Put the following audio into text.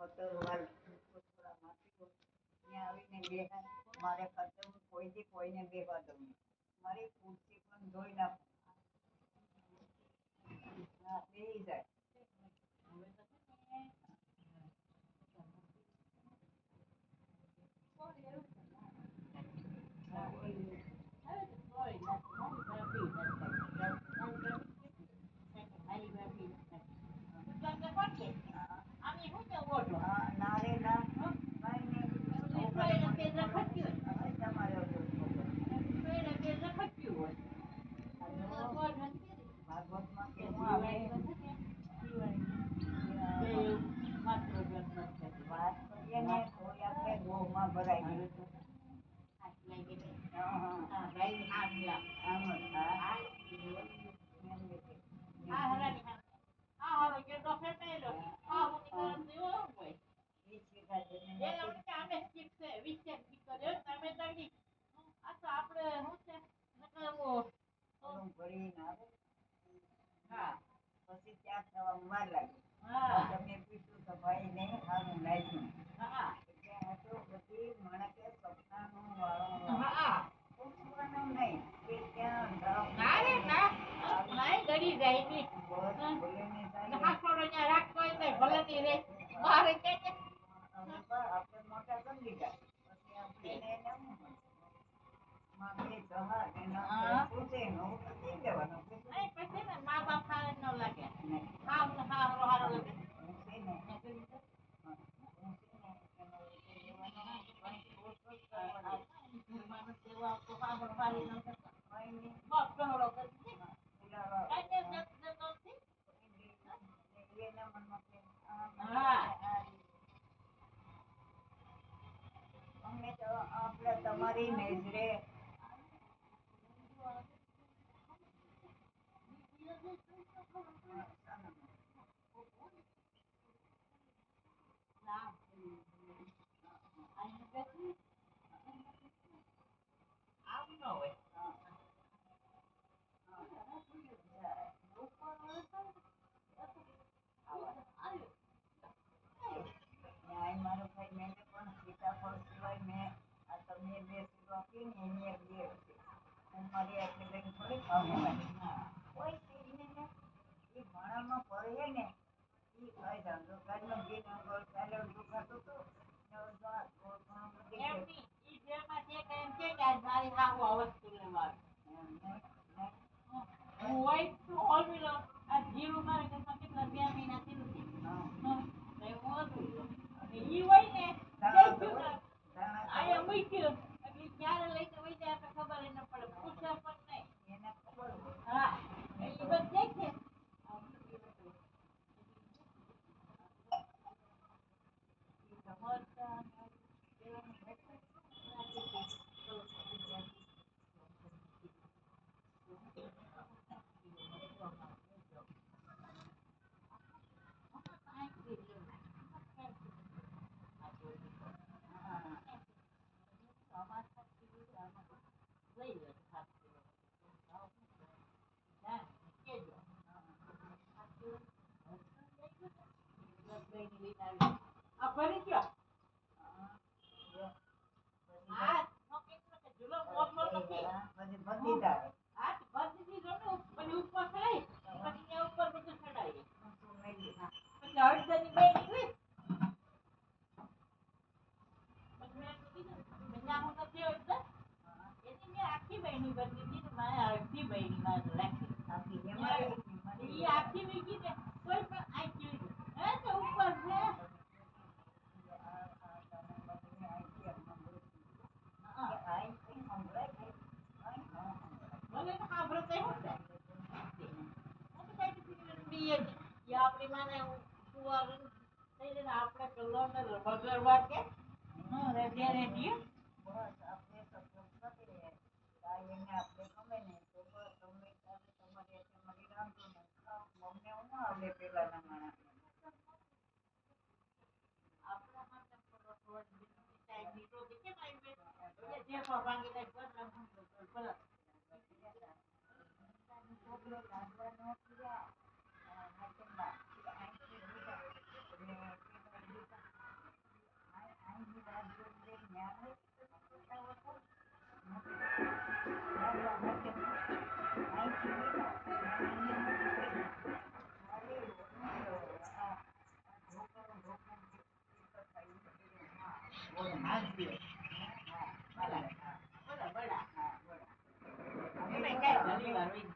ખતરવાળ થોડા માટી ત્યાં આવીને બેહાય મારે ખાતે હું કોઈથી કોઈને બેહવા દઉં નહીં. મારી ખુરશી પણ ધોઈ નાખું. હા બેહી જાય. ના રે ના કાંઈ નહીં. તમારે ભાગવતમાં કેવું આવે વાત કરીએ ને તો આપણે ગોમાં ભરાઈ ગયું. પછી ત્યાં થવામાં વાર લાગી. તમે પૂછ્યું તો ભાઈ ને સારું લાગ્યું. બધી માણસે સપનાનું વાળો પૂછવાનું નહીં કે ક્યાં આપણે મોટા કરી લીધા પછી આપણે તમારી નજરે મારો ભાઈ મેં પણ સીતાફળ સિવાય મેં આ તમને બે સીધો આપી ને એની એક બે હું મારી આટલી બેન થોડી ખાવું કોઈ ચીજને ને એ ભાણામાં પડે ને એ ખાઈ જાણતો કાલનો ઘી ગોળ ચાલે દુખાતું હતું હા, બરાબર. હા, બરાબર. એમાંય કાંઈ ઘણી વાર હોય